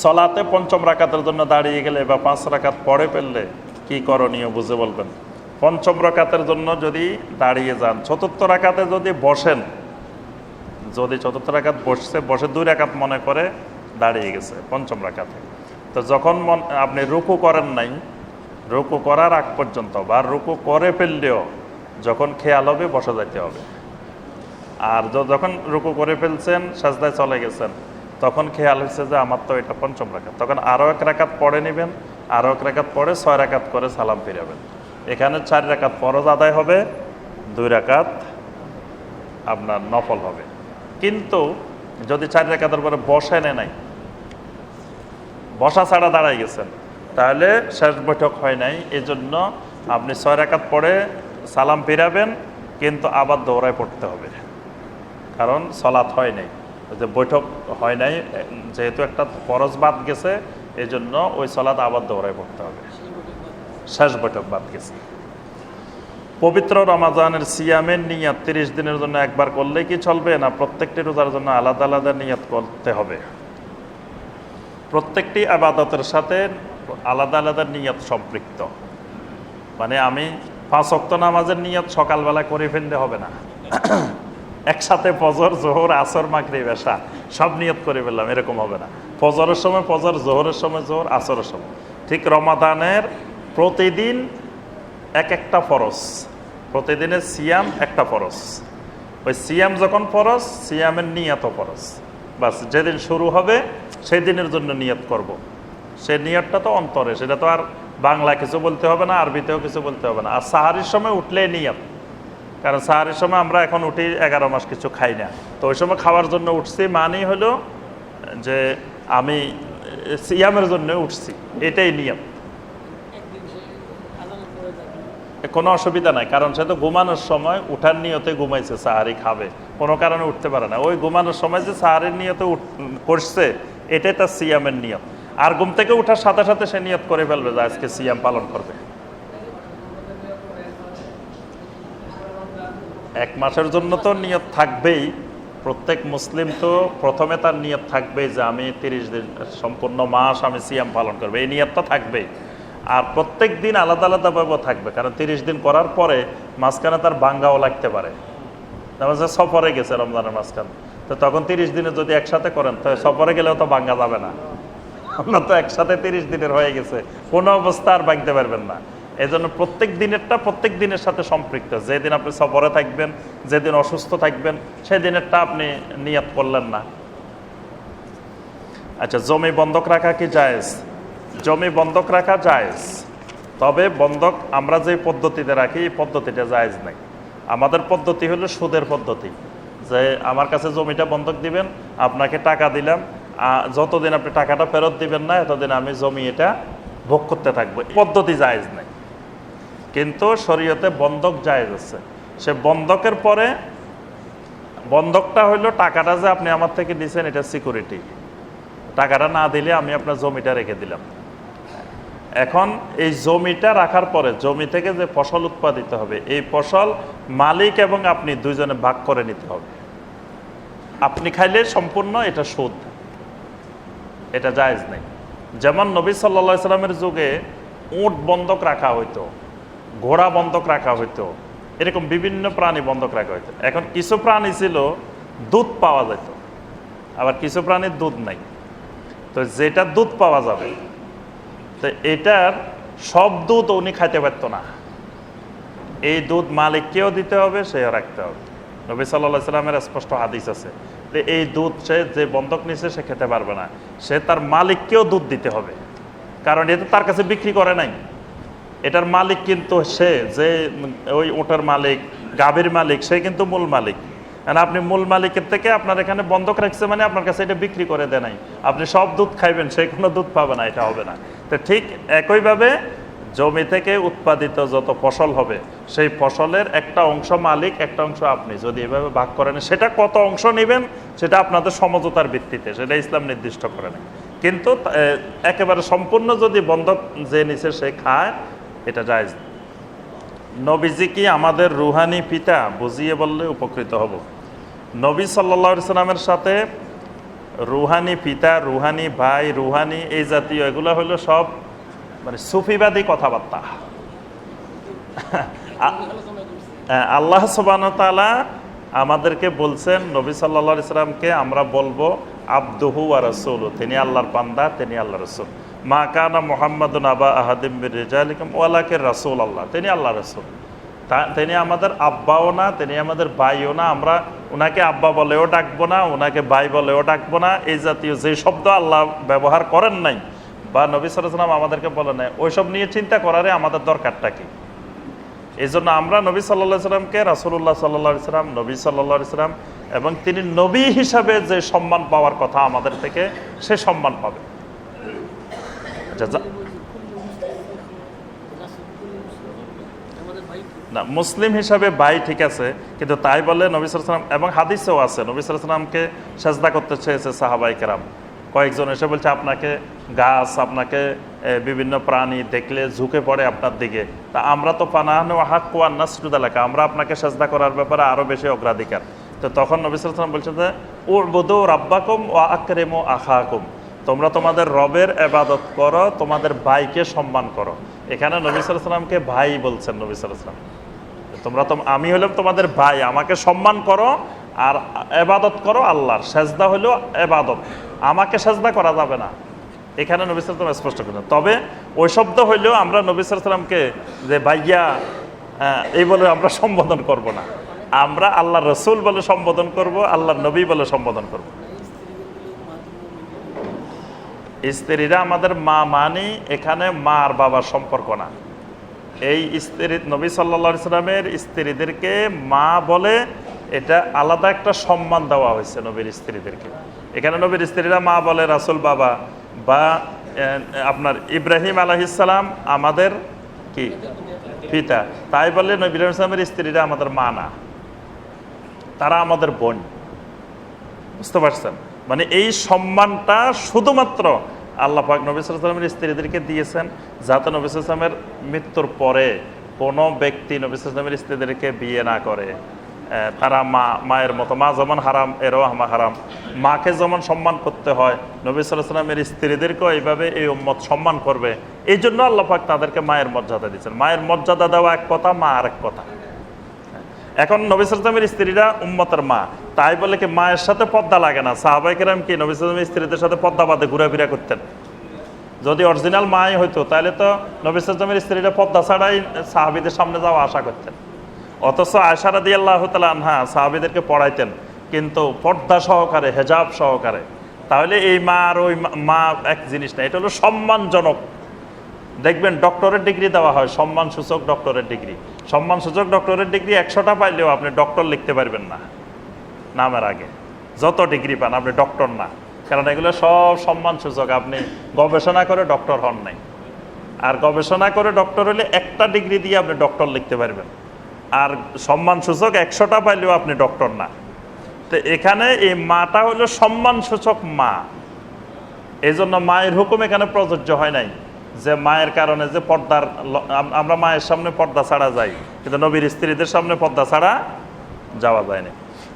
সলাতে পঞ্চম রাকাতের জন্য দাঁড়িয়ে গেলে বা 5 রাকাত পড়ে ফেললে কি করণীয় বুঝে বলবেন। পঞ্চম রাকাতের জন্য যদি দাঁড়িয়ে যান, চতুর্থ রাকাতে যদি বসেন, যদি চতুর্থ রাকাত বসে 2 রাকাত মনে করে দাঁড়িয়ে গেছে পঞ্চম রাকাতে, তো যখন আপনি রুকু করেন নাই, রুকু করার আগ পর্যন্ত বা রুকু করে ফেললেও যখন খেয়াল হবে বসে যেতে হবে। আর যখন রুকু করে ফেলছেন, সাজদায় চলে গেছেন, তখন খেয়াল হচ্ছে যে আমার তো এটা পঞ্চম রাকাত, তখন আরও 1 রাকাত পড়ে নেবেন, আরও 1 রাকাত পড়ে 6 রাকাত করে সালাম ফিরাবেন। এখানে 4 রাকাত ফরজ আদায় হবে, 2 রাকাত আপনার নফল হবে। কিন্তু যদি 4 রাকাতের পরে বসেন নাই, বসা ছাড়া দাঁড়াই গেছেন, তাহলে শেষ বৈঠক হয় নাই। এই জন্য আপনি 6 রাকাত পড়ে সালাম ফিরাবেন, কিন্তু আবার দৌড়ায় পড়তে হবে, কারণ সলাৎ হয় নাই, যে বৈঠক হয় নাই, যেহেতু একটা ফরজ বাদ গেছে, এই জন্য ওই সলাৎ আবার দৌড়ায় পড়তে হবে, শেষ বৈঠক বাদ গেছে। পবিত্র রমাজানের সিয়ামের নিয়াত 30 দিনের জন্য একবার করলেই কি চলবে, না প্রত্যেকটি রোজার জন্য আলাদা আলাদা নিয়াত করতে হবে? প্রত্যেকটি ইবাদতের সাথে আলাদা আলাদা নিয়াত সম্পৃক্ত। মানে আমি 5 ওয়াক্ত নামাজের নিয়াত সকালবেলা করে ফেললে হবে না, একসাথে ফজর, জোহর, আসর, মাগরিব, এশা সব নিয়ত করে ফেললাম, এরকম হবে না। ফজরের সময় ফজর, জোহরের সময় জোহর, আসরের সময়। ঠিক রমাদানের প্রতিদিন একটা ফরজ, প্রতিদিনের সিয়াম একটা ফরজ। ওই সিয়াম যখন ফরজ, সিয়ামের নিয়তও ফরজ। বাস যেদিন শুরু হবে সেই দিনের জন্য নিয়ত করব। সেই নিয়তটা তো অন্তরে, সেটা তো আর বাংলা কিছু বলতে হবে না, আরবিতেও কিছু বলতে হবে না। আর সাহারির সময় উঠলেই নিয়ত, কারণ সাহারির সময় আমরা এখন উঠি 11 মাস কিছু খাই না, তো ওই সময় খাওয়ার জন্য উঠছি, মানেই হলো যে আমি সিয়ামের জন্য উঠছি, এটাই নিয়ত। কোনো অসুবিধা নাই, কারণ সে তো ঘুমানোর সময় উঠার নিয়তে ঘুমাইছে, সাহারি খাবে, কোনো কারণে উঠতে পারে না। ওই ঘুমানোর সময় যে সাহারির নিয়তে করছে, এটাই তার সিয়ামের নিয়ত। আর ঘুম থেকে উঠার সাথে সাথে সে নিয়ত করে ফেলবে যে আজকে সিয়াম পালন করবে। 1 মাসের জন্য তো নিয়ত থাকবেই, প্রত্যেক মুসলিম তো প্রথমে তার নিয়ত থাকবেই যে আমি 30 দিন সম্পূর্ণ মাস আমি সিয়াম পালন করবো, এই নিয়তটা থাকবেই। আর প্রত্যেক দিন আলাদা আলাদাভাবে থাকবে, কারণ 30 দিন করার পরে মাঝখানে তার ভাঙ্গাও লাগতে পারে। যেমন সফরে গেছে রমজানের মাঝখানে, তো তখন 30 দিনে যদি একসাথে করেন, তো সফরে গেলেও তো ভাঙ্গা যাবে না, আপনার তো একসাথে 30 দিনের হয়ে গেছে, কোনো অবস্থা আর ভাঙতে পারবেন না। এই জন্য প্রত্যেক দিনেরটা প্রত্যেক দিনের সাথে সম্পৃক্ত। যেদিন আপনি সফরে থাকবেন, যেদিন অসুস্থ থাকবেন, সেই দিনেরটা আপনি নিয়ত করলেন না। আচ্ছা, জমি বন্ধক রাখা কি জায়েজ? জমি বন্ধক রাখা জায়েজ, তবে বন্ধক আমরা যে পদ্ধতিতে রাখি এই পদ্ধতিটা জায়েজ নাই। আমাদের পদ্ধতি হলো সুদের পদ্ধতি, যে আমার কাছে জমিটা বন্ধক দিবেন, আপনাকে টাকা দিলাম, যতদিন আপনি টাকাটা ফেরত দিবেন না এতদিন আমি জমি এটা ভোগ করতে থাকবো, পদ্ধতি জায়েজ নাই। কিন্তু শরীয়তে বন্ধক জায়েজ আছে। সে বন্ধকের পরে, বন্ধকটা হইলো টাকাটা যে আপনি আমার থেকে নিছেন, এটা সিকিউরিটি। টাকাটা না দিলে আমি আপনার জমিটা রেখে দিলাম। এখন এই জমিটা রাখার পরে জমি থেকে যে ফসল উৎপাদিত হবে, এই ফসল মালিক এবং আপনি দুইজনে ভাগ করে নিতে হবে। আপনি খাইলে সম্পূর্ণ এটা সুদ, এটা জায়েজ নেই। যেমন নবী সাল্লাল্লাহু আলাইহি সাল্লামের যুগে উট বন্ধক রাখা হইতো, ঘোড়া বন্ধক রাখা হইতো, এরকম বিভিন্ন প্রাণী বন্ধক রাখা হইতো। এখন কিছু প্রাণী ছিল দুধ পাওয়া যেত, আবার কিছু প্রাণীর দুধ নাই। তো যেটা দুধ পাওয়া যাবে, তো এটার সব দুধ উনি খাইতে পারতো না, এই দুধ মালিককেও দিতে হবে, সেও রাখতে হবে। নবী সাল্লাল্লাহু আলাইহি সাল্লামের স্পষ্ট হাদিস আছে যে এই দুধ সে যে বন্ধক নিছে সে খেতে পারবে না, সে তার মালিককেও দুধ দিতে হবে, কারণ এটা তার কাছে বিক্রি করে নাই। এটার মালিক কিন্তু সে, যে ওই ওটার মালিক, গাভীর মালিক, সে কিন্তু মূল মালিক। আপনি মূল মালিকের থেকে আপনার এখানে বন্ধক রাখছে, মানে আপনার কাছে এটা বিক্রি করে দেয় নাই। আপনি সব দুধ খাইবেন, সে কোনো দুধ পাবে না, এটা হবে না। তো ঠিক একইভাবে জমি থেকে উৎপাদিত যত ফসল হবে, সেই ফসলের একটা অংশ মালিক, একটা অংশ আপনি যদি এভাবে ভাগ করেন, সেটা কত অংশ নেবেন সেটা আপনাদের সমঝোতার ভিত্তিতে, সেটা ইসলাম নির্দিষ্ট করে নেয়। কিন্তু একেবারে সম্পূর্ণ যদি বন্ধক যে নিছে সে খায়, এটা জায়েজ। নবীজি কি আমাদের রুহানি পিতা? বুঝিয়ে বললে উপকৃত হব। নবী সাল্লাল্লাহু আলাইহি সাল্লামের সাথে রুহানি পিতা, রুহানি ভাই, রুহানি এই জাতীয় এগুলো হলো সব মানে সুফিবাদী কথাবার্তা। আল্লাহ সুবহানাহু ওয়া তাআলা আমাদেরকে বলছেন, নবী সাল্লাল্লাহু আলাইহি সাল্লামকে আমরা বলবো আবদুহু ওয়া রাসূলু, তিনি আল্লাহর বান্দা, তিনি আল্লাহর রাসূল। মা কানা মুহাম্মাদুন আবা আহাদিম মির রিজালিকুম ওয়ালাকিন রাসূলুল্লাহ, তিনি আল্লাহর রাসূল। তিনি আমাদের আব্বাও না, তিনি আমাদের ভাইও না। আমরা ওনাকে আব্বা বলেও ডাকবো না, ওনাকে ভাই বলেও ডাকবো না। এই জাতীয় যে শব্দ আল্লাহ ব্যবহার করেন নাই বা নবী সাল্লাল্লাহু আলাইহি সাল্লাম আমাদেরকে বলে নাই, ওইসব নিয়ে চিন্তা করারে আমাদের দরকারটা কি? এই জন্য আমরা নবী সাল্লাল্লাহু আলাইহি সাল্লামকে রাসূলুল্লাহ সাল্লাল্লাহু আলাইহি সাল্লাম, নবী সাল্লাল্লাহু আলাইহি সাল্লাম, এবং তিনি নবী হিসাবে যে সম্মান পাওয়ার কথা আমাদের থেকে, সে সম্মান পাবে। না, মুসলিম হিসাবে ভাই ঠিক আছে, কিন্তু তাই বলে নবী সাল্লাল্লাহু আলাইহি সাল্লাম, এবং হাদিসেও আছে নবী সাল্লাল্লাহু আলাইহি সাল্লামকে সেজদা করতে চেয়েছে সাহাবায়ে কেরাম। কয়েকজন এসে বলছে আপনাকে গাছ, আপনাকে বিভিন্ন প্রাণী দেখলে ঝুঁকে পড়ে আপনার দিকে, তা আমরা তো পানাহানু হাক্কু আন নাসজুদা লাকা, আমরা আপনাকে সেজদা করার ব্যাপারে আরো বেশি অগ্রাধিকার। তো তখন নবী সাল্লাল্লাহু আলাইহি সাল্লাম বলছেন যে উবুদু রাব্বাকুম ওয়া আকরিমু আখাকুম, তোমরা তোমাদের রবের ইবাদত করো, তোমাদের ভাইকে সম্মান করো। এখানে নবী সাল্লাল্লাহু আলাইহি সাল্লামকে ভাই বলছেন নবী সাল্লাল্লাহু আলাইহি সাল্লাম, তোমরা তো, আমি হলাম তোমাদের ভাই, আমাকে সম্মান করো আর ইবাদত করো আল্লাহর। সেজদা হলো ইবাদত, আমাকে সেজদা করা যাবে না, এখানে নবী সাল্লাল্লাহু আলাইহি সাল্লাম স্পষ্ট করেন। তবে ওই শব্দ হইলেও আমরা নবী সাল্লাল্লাহু আলাইহি সাল্লামকে যে ভাইয়া এই বলে আমরা সম্বোধন করব না, আমরা আল্লাহর রসুল বলে সম্বোধন করব, আল্লাহর নবী বলে সম্বোধন করব। স্ত্রীরা আমাদের মা মানি, এখানে মা আর বাবার সম্পর্ক না। এই স্ত্রী, নবী সাল্লাল্লাহু আলাইহি সাল্লামের স্ত্রীদেরকে মা বলে, এটা আলাদা একটা সম্মান দেওয়া হয়েছে নবীর স্ত্রীদেরকে। এখানে নবীর স্ত্রীরা মা বলে, রাসূল বাবা, বা আপনার ইব্রাহিম আলাইহিস সালাম আমাদের কি পিতা, তাই বলে নবী ইসলামের স্ত্রীরা আমাদের মা না, তারা আমাদের বোন। বুঝতে পারছেন? মানে এই সম্মানটা শুধুমাত্র আল্লাহ পাক নবী সাল্লাল্লাহু আলাইহি ওয়াসাল্লামের স্ত্রীদেরকে দিয়েছেন, যাতে নবী সাল্লাল্লাহু আলাইহি ওয়াসাল্লামের মৃত্যুর পরে কোনো ব্যক্তি নবী সাল্লাল্লাহু আলাইহি ওয়াসাল্লামের স্ত্রীদেরকে বিয়ে না করে। তারা মায়ের মতো, মা যেমন হারাম এরও হারাম, মাকে যেমন সম্মান করতে হয় নবী সাল্লাল্লাহু আলাইহি ওয়াসাল্লামের স্ত্রীদেরকেও এইভাবে এই উম্মত সম্মান করবে। এই জন্য আল্লাহ পাক তাদেরকে মায়ের মর্যাদা দিয়েছেন। মায়ের মর্যাদা দেওয়া এক কথা, মা আরেক কথা। এখন নবী সাল্লাল্লাহু আলাইহি ওয়াসাল্লামের স্ত্রীরা উম্মতের মা, তাই বলে কি মায়ের সাথে পর্দা লাগে না? সাহাবায়ে কেরাম কি নবী সাল্লাল্লাহু আলাইহি ওয়াসাল্লামের স্ত্রীদের সাথে পর্দা বাঁধে ঘোরাফেরা করতেন? যদি অরিজিনাল মাই হইতো তাহলে তো নবী সাল্লাল্লাহু আলাইহি ওয়াসাল্লামের স্ত্রীরা পর্দা ছাড়াই সাহাবীদের সামনে যাওয়া আশা করতেন। অথচ আয়েশা রাদিয়াল্লাহু তাআলা আনহা সাহাবীদেরকে পড়াইতেন, কিন্তু পর্দা সহকারে, হেজাব সহকারে। তাহলে এই মা আর ওই মা এক জিনিস না, এটা হলো সম্মানজনক। দেখবেন ডক্টরের ডিগ্রি দেওয়া হয়, সম্মানসূচক ডক্টরের ডিগ্রি। সম্মানসূচক ডক্টরের ডিগ্রি 100টা পাইলেও আপনি ডক্টর লিখতে পারবেন না নামের আগে। যত ডিগ্রি পান আপনি ডক্টর না, কারণ এগুলো সব সম্মানসূচক। আপনি গবেষণা করে ডক্টর হন নাই, আর গবেষণা করে ডক্টর হলে একটা ডিগ্রি দিয়ে আপনি ডক্টর লিখতে পারবেন, আর সম্মানসূচক 100টা পাইলেও আপনি ডক্টর না। তো এখানে এই মাটা হলো সম্মানসূচক মা, এই জন্য মায়ের হুকুম এখানে প্রযোজ্য হয় নাই যে মায়ের কারণে যে পর্দার, আমরা মায়ের সামনে পর্দা ছাড়া যাই, কিন্তু নবীর স্ত্রীদের সামনে পর্দা ছাড়া যাওয়া যায় না।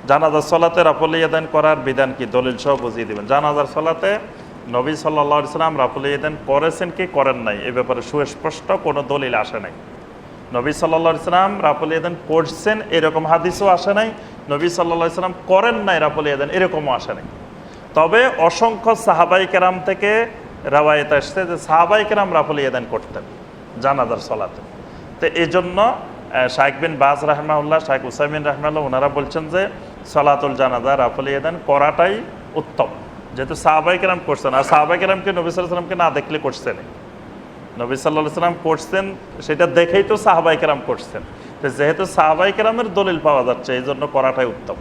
জানাজার সলাতে রাফুল ইয়াদান করার বিধান কি, দলিল সহ বুঝিয়ে দিবেন। জানাজার সলাতে নবী সাল্লাল্লাহু আলাইহি ওয়াসাল্লাম রাফুল ইয়াদান করেছেন কি করেন নাই, এ ব্যাপারে সুস্পষ্ট কোনো দলিল আসে নাই। নবী সাল্লাল্লাহু আলাইহি ওয়াসাল্লাম রাফুল ইয়াদান করছেন এরকম হাদিসও আসে নাই, নবী সাল্লাল্লাহু আলাইহি ওয়াসাল্লাম করেন নাই রাফুল ইয়াদান এরকমও আসে নাই। তবে অসংখ্য সাহাবায়ে কেরাম থেকে রাওয়ায়াত আসছে যে সাহাবায়ে কেরাম রাফুল ইয়াদান করতেন জানাজার সলাতে। তো এই জন্য শাইখ বিন বাজ রাহমাহুল্লাহ, শাইখ উসাইমিন রাহমাহুল্লাহ, ওনারা বলছেন যে সলাতুল জানাজা রাফুল ইয়াদান করাটাই উত্তম, যেহেতু সাহাবায়ে কেরাম করছেন। আর সাহাবায়ে কেরামকে নবী সাল্লাল্লাহু আলাইহি ওয়াসাল্লামকে না দেখলে করছেন, নবী সাল্লাল্লাহু আলাইহি ওয়াসাল্লাম করছেন, সেটা দেখেই তো সাহাবায়ে কেরাম করছেন। তো যেহেতু সাহাবায়ে কেরামের দলিল পাওয়া যাচ্ছে, এই জন্য করাটাই উত্তম।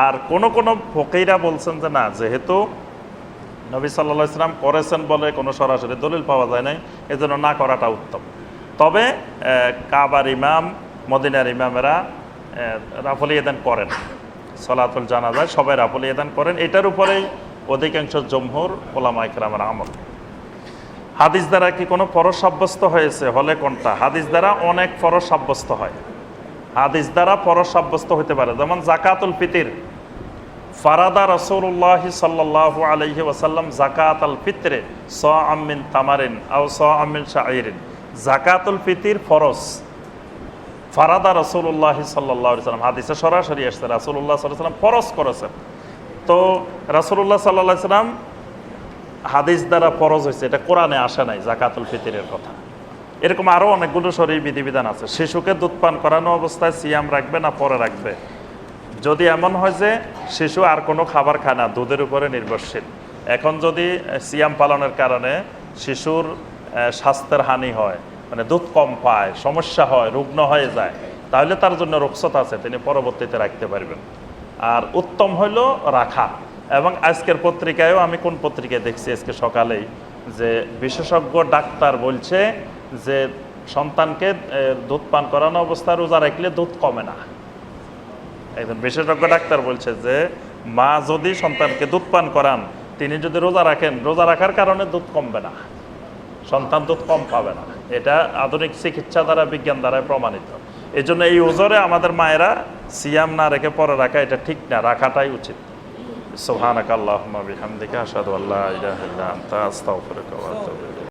আর কোন ফকিরা বলছেন যে না, যেহেতু নবী সাল্লাল্লাহু আলাইহি ওয়াসাল্লাম করেছেন বলে কোনো সরাসরি দলিল পাওয়া যায় নাই, এজন্য না করাটা উত্তম। তবে কাবার ইমাম, মদিনার ইমামেরা রাফুল ইয়াদান করেন, সলাতুল জানাজায় সবাই রাফুল ইয়াদান করেন। এটার উপরেই অধিকাংশ জমহুর উলামায়ে কেরামের আমল। হাদিস দ্বারা কি কোনো ফরজ সাব্যস্ত হয়েছে, হলে কোনটা? হাদিস দ্বারা অনেক ফরজ সাব্যস্ত হয়, হাদিস দ্বারা ফরজ সাব্যস্ত হতে পারে। যেমন জাকাতুল ফিতির ফারাদা রাসূলুল্লাহ সাল্লাল্লাহু আলাইহি ওয়াসাল্লাম যাকাতাল ফিতরে সাআম মিন তামারিন আও সাআম মিন শাঈরিন। যাকাতুল ফিতর ফরজ। ফারাদা রাসূলুল্লাহ সাল্লাল্লাহু আলাইহি ওয়াসাল্লাম, হাদিসে সরাসরি আসছে রাসূলুল্লাহ সাল্লাল্লাহু আলাইহি ওয়াসাল্লাম ফরজ করেছেন। তো রাসূলুল্লাহ সাল্লাল্লাহু আলাইহি ওয়াসাল্লাম হাদিস দ্বারা ফরজ হয়েছে, এটা কোরআনে আসে নাই যাকাতুল ফিতরের কথা। এরকম আরও অনেকগুলো শরীর বিধিবিধান আছে। শিশুকে দুধ পান করানো অবস্থায় সিয়াম রাখবে না পরে রাখবে? যদি এমন হয় যে শিশু আর কোনো খাবার খায় না, দুধের উপরে নির্ভরশীল, এখন যদি সিয়াম পালনের কারণে শিশুর স্বাস্থ্যের হানি হয়, মানে দুধ কম পায়, সমস্যা হয়, রুগ্ন হয়ে যায়, তাহলে তার জন্য রুখসত আছে, তিনি পরবর্তীতে রাখতে পারবেন। আর উত্তম হইল রাখা। এবং আজকের পত্রিকায়ও, আমি কোন পত্রিকায় দেখছি আজকে সকালেই, যে বিশেষজ্ঞ ডাক্তার বলছে যে সন্তানকে দুধ পান করানো অবস্থায় রোজা রাখলে দুধ কমে না। একজন বিশেষজ্ঞ ডাক্তার বলছে যে মা যদি সন্তানকে দুধ পান করান, তিনি যদি রোজা রাখেন, রোজা রাখার কারণে দুধ কমবে না, সন্তান দুধ কম পাবে না। এটা আধুনিক চিকিৎসা দ্বারা, বিজ্ঞান দ্বারা প্রমাণিত। এই জন্য এই ওজরে আমাদের মায়েরা সিয়াম না রেখে পরে রাখা এটা ঠিক না, রাখাটাই উচিত। সুবহানাকাল্লাহুম্মা বিহামদিকা আশহাদু আল্লা ইলাহা ইল্লা আনতা আস্তাগফিরুকা ওয়া আতুবু ইলাইক।